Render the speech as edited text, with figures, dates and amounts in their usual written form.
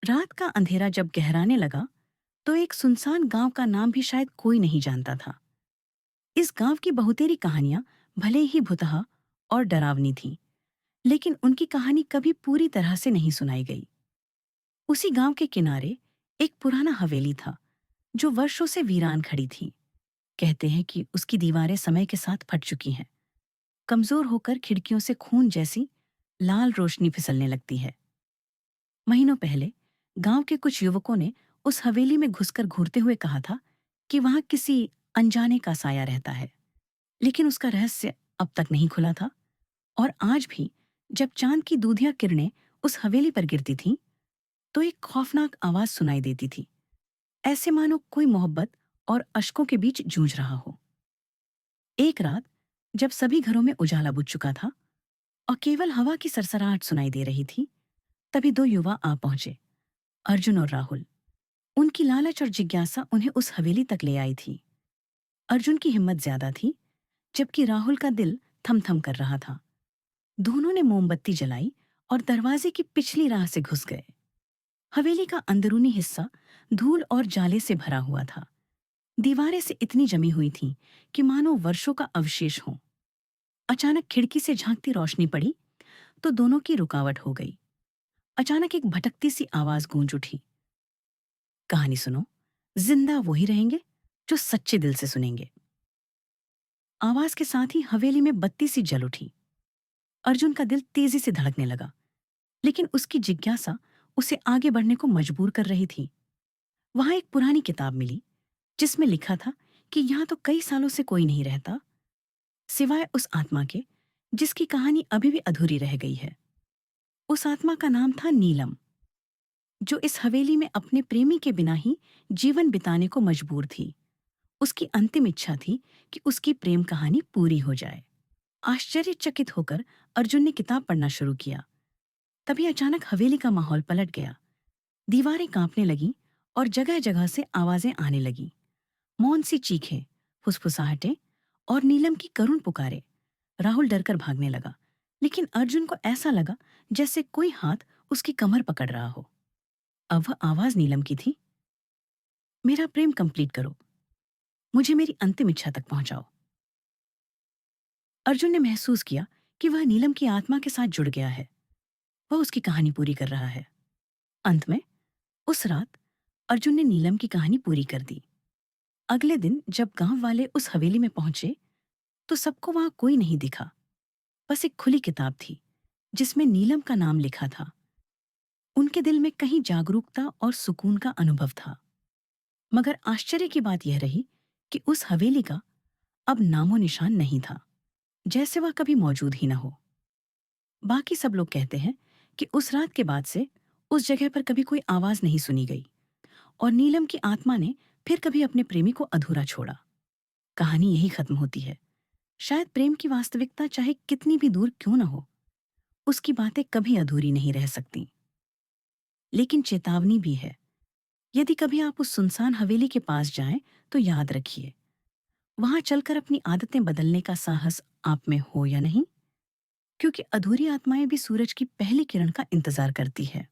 रात का अंधेरा जब गहराने लगा तो एक सुनसान गांव का नाम भी शायद कोई नहीं जानता था। इस गांव की बहुतेरी कहानियां भले ही भुतहा और डरावनी थीं, लेकिन उनकी कहानी कभी पूरी तरह से नहीं सुनाई गई। उसी गांव के किनारे एक पुराना हवेली था जो वर्षों से वीरान खड़ी थी। कहते हैं कि उसकी दीवारें समय के साथ फट चुकी हैं, कमजोर होकर खिड़कियों से खून जैसी लाल रोशनी फिसलने लगती है। महीनों पहले गांव के कुछ युवकों ने उस हवेली में घुसकर घूरते हुए कहा था कि वहां किसी अनजाने का साया रहता है, लेकिन उसका रहस्य अब तक नहीं खुला था। और आज भी जब चांद की दूधिया किरणें उस हवेली पर गिरती थीं, तो एक खौफनाक आवाज सुनाई देती थी, ऐसे मानो कोई मोहब्बत और अश्कों के बीच जूझ रहा हो। एक रात जब सभी घरों में उजाला बुझ चुका था और केवल हवा की सरसराहट सुनाई दे रही थी, तभी दो युवा आ पहुंचे, अर्जुन और राहुल। उनकी लालच और जिज्ञासा उन्हें उस हवेली तक ले आई थी। अर्जुन की हिम्मत ज्यादा थी, जबकि राहुल का दिल थम थम कर रहा था। दोनों ने मोमबत्ती जलाई और दरवाजे की पिछली राह से घुस गए। हवेली का अंदरूनी हिस्सा धूल और जाले से भरा हुआ था। दीवारें से इतनी जमी हुई थीं कि मानो वर्षों का अवशेष हो। अचानक खिड़की से झांकती रोशनी पड़ी तो दोनों की रुकावट हो गई। अचानक एक भटकती सी आवाज गूंज उठी, कहानी सुनो, जिंदा वही रहेंगे जो सच्चे दिल से सुनेंगे। आवाज के साथ ही हवेली में बत्ती सी जल उठी। अर्जुन का दिल तेजी से धड़कने लगा, लेकिन उसकी जिज्ञासा उसे आगे बढ़ने को मजबूर कर रही थी। वहां एक पुरानी किताब मिली जिसमें लिखा था कि यहाँ तो कई सालों से कोई नहीं रहता, सिवाय उस आत्मा के जिसकी कहानी अभी भी अधूरी रह गई है। उस आत्मा का नाम था नीलम, जो इस हवेली में अपने प्रेमी के बिना ही जीवन बिताने को मजबूर थी। उसकी अंतिम इच्छा थी कि उसकी प्रेम कहानी पूरी हो जाए। आश्चर्यचकित होकर अर्जुन ने किताब पढ़ना शुरू किया। तभी अचानक हवेली का माहौल पलट गया। दीवारें कांपने लगीं और जगह जगह से आवाजें आने लगीं। मौन सी चीखें, फुसफुसाहटें और नीलम की करुण पुकारे। राहुल डरकर भागने लगा, लेकिन अर्जुन को ऐसा लगा जैसे कोई हाथ उसकी कमर पकड़ रहा हो। अब वह आवाज नीलम की थी, मेरा प्रेम कंप्लीट करो, मुझे मेरी अंतिम इच्छा तक पहुंचाओ। अर्जुन ने महसूस किया कि वह नीलम की आत्मा के साथ जुड़ गया है। वह उसकी कहानी पूरी कर रहा है। अंत में उस रात अर्जुन ने नीलम की कहानी पूरी कर दी। अगले दिन जब गांव वाले उस हवेली में पहुंचे तो सबको वहां कोई नहीं दिखा। बस एक खुली किताब थी जिसमें नीलम का नाम लिखा था। उनके दिल में कहीं जागरूकता और सुकून का अनुभव था। मगर आश्चर्य की बात यह रही कि उस हवेली का अब नामो निशान नहीं था, जैसे वह कभी मौजूद ही न हो। बाकी सब लोग कहते हैं कि उस रात के बाद से उस जगह पर कभी कोई आवाज नहीं सुनी गई और नीलम की आत्मा ने फिर कभी अपने प्रेमी को अधूरा छोड़ा। कहानी यही खत्म होती है। शायद प्रेम की वास्तविकता चाहे कितनी भी दूर क्यों न हो, उसकी बातें कभी अधूरी नहीं रह सकती। लेकिन चेतावनी भी है, यदि कभी आप उस सुनसान हवेली के पास जाएं तो याद रखिए, वहां चलकर अपनी आदतें बदलने का साहस आप में हो या नहीं, क्योंकि अधूरी आत्माएं भी सूरज की पहली किरण का इंतजार करती है।